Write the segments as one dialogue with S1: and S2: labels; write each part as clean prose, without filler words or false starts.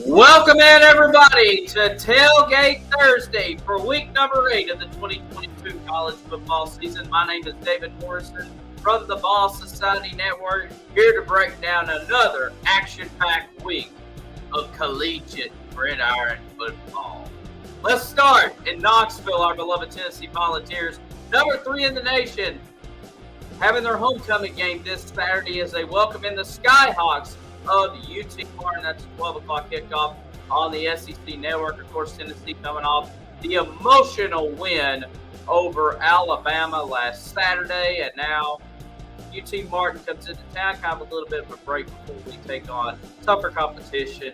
S1: Welcome in, everybody, to Tailgate Thursday for week number 8 of the 2022 college football season. My name is David Morrison from the Ball Society Network, here to break down another action-packed week of collegiate gridiron football. Let's start in Knoxville. Our beloved Tennessee Volunteers, number 3 in the nation, having their homecoming game this Saturday as they welcome in the Skyhawks of UT Martin. That's a 12 o'clock kickoff on the SEC Network. Of course, Tennessee coming off the emotional win over Alabama last Saturday, and now UT Martin comes into town, kind of a little bit of a break before we take on tougher competition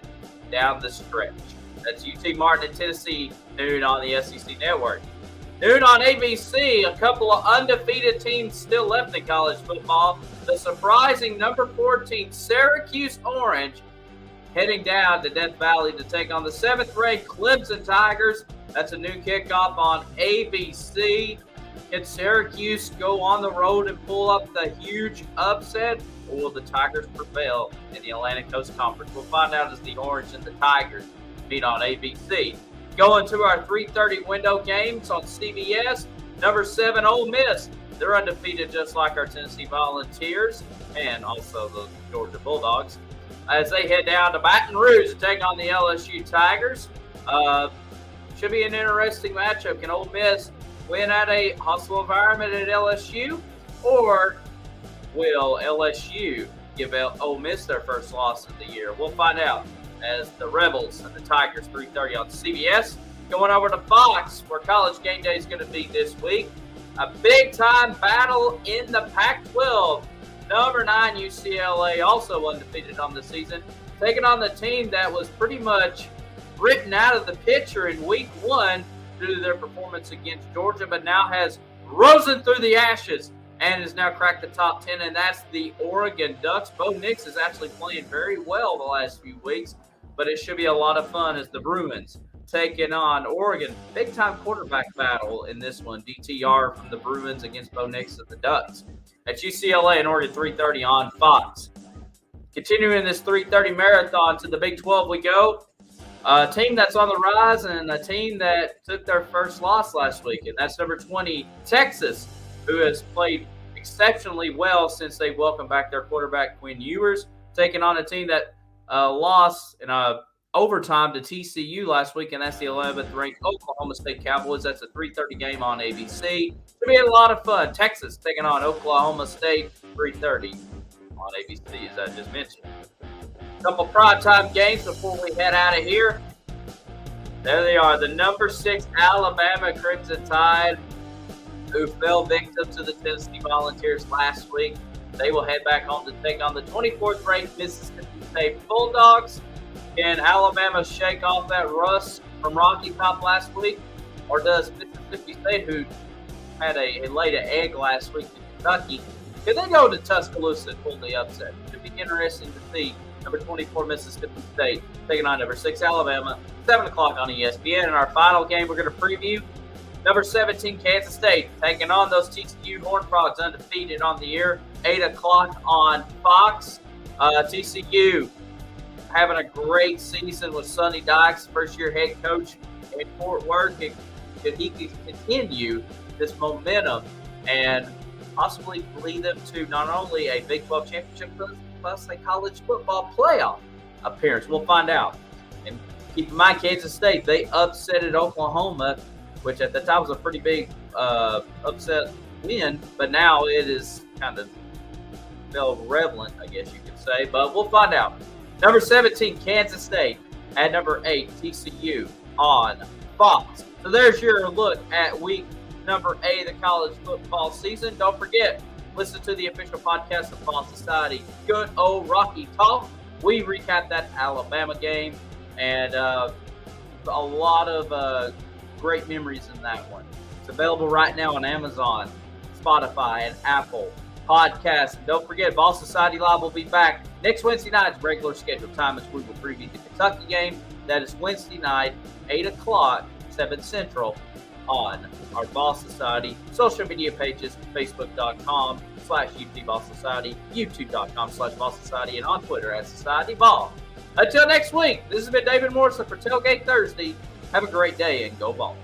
S1: down the stretch. That's UT Martin and Tennessee, noon on the SEC Network. Noon on ABC, a couple of undefeated teams still left in college football. The surprising number 14 Syracuse Orange heading down to Death Valley to take on the 7th-ranked Clemson Tigers. That's a new kickoff on ABC. Can Syracuse go on the road and pull up the huge upset, or will the Tigers prevail in the Atlantic Coast Conference? We'll find out as the Orange and the Tigers meet on ABC. Going to our 3:30 window games on CBS, number 7 Ole Miss. They're undefeated just like our Tennessee Volunteers and also the Georgia Bulldogs, as they head down to Baton Rouge to take on the LSU Tigers. Should be an interesting matchup. Can Ole Miss win at a hostile environment at LSU, or will LSU give Ole Miss their first loss of the year? We'll find out as the Rebels and the Tigers, 3:30 on CBS. Going over to Fox, where College Game Day is going to be this week. A big-time battle in the Pac-12. Number 9 UCLA, also undefeated on the season, taking on the team that was pretty much written out of the picture in week 1 due to their performance against Georgia, but now has risen through the ashes and has now cracked the top 10, and that's the Oregon Ducks. Bo Nix is actually playing very well the last few weeks, but it should be a lot of fun as the Bruins taking on Oregon. Big-time quarterback battle in this one. DTR from the Bruins against Bo Nix of the Ducks. At UCLA and Oregon, 3:30 on Fox. Continuing this 3:30 marathon to the Big 12 we go. A team that's on the rise and a team that took their first loss last week, and that's number 20, Texas, who has played exceptionally well since they welcomed back their quarterback, Quinn Ewers, taking on a team that lost in overtime to TCU last week, and that's the 11th-ranked Oklahoma State Cowboys. That's a 3:30 game on ABC. Should be a lot of fun. Texas taking on Oklahoma State, 3:30 on ABC, as I just mentioned. A couple primetime games before we head out of here. There they are, the number 6 Alabama Crimson Tide, who fell victim to the Tennessee Volunteers last week. They will head back home to take on the 24th-ranked Mississippi State Bulldogs. Can Alabama shake off that rust from Rocky Top last week? Or does Mississippi State, who had laid an egg last week to Kentucky, can they go to Tuscaloosa and pull the upset? It should be interesting to see number 24 Mississippi State taking on number 6 Alabama, 7 o'clock on ESPN. And our final game we're going to preview, number 17 Kansas State taking on those TCU Horned Frogs, undefeated on the year, 8 o'clock on Fox. TCU having a great season with Sonny Dykes, first-year head coach in Fort Worth. Could he continue this momentum and possibly lead them to not only a Big 12 championship, plus a college football playoff appearance? We'll find out. And keep in mind, Kansas State, they upsetted Oklahoma, which at the time was a pretty big upset win, but now it is kind of fell relevant, I guess you could say. But we'll find out. Number 17, Kansas State, at number 8, TCU on Fox. So there's your look at week number 8 of the college football season. Don't forget, listen to the official podcast of Ball Society, Good Old Rocky Talk. We recap that Alabama game, and a lot of great memories in that one. It's available right now on Amazon, Spotify, and Apple Podcasts. And don't forget, Ball Society Live will be back next Wednesday night's regular scheduled time as we will preview the Kentucky game. That is Wednesday night, 8 o'clock, 7 Central, on our Ball Society social media pages, facebook.com/UT Ball Society, youtube.com/Ball Society, and on Twitter at Society Ball. Until next week, this has been David Morrison for Tailgate Thursday. Have a great day and go ball.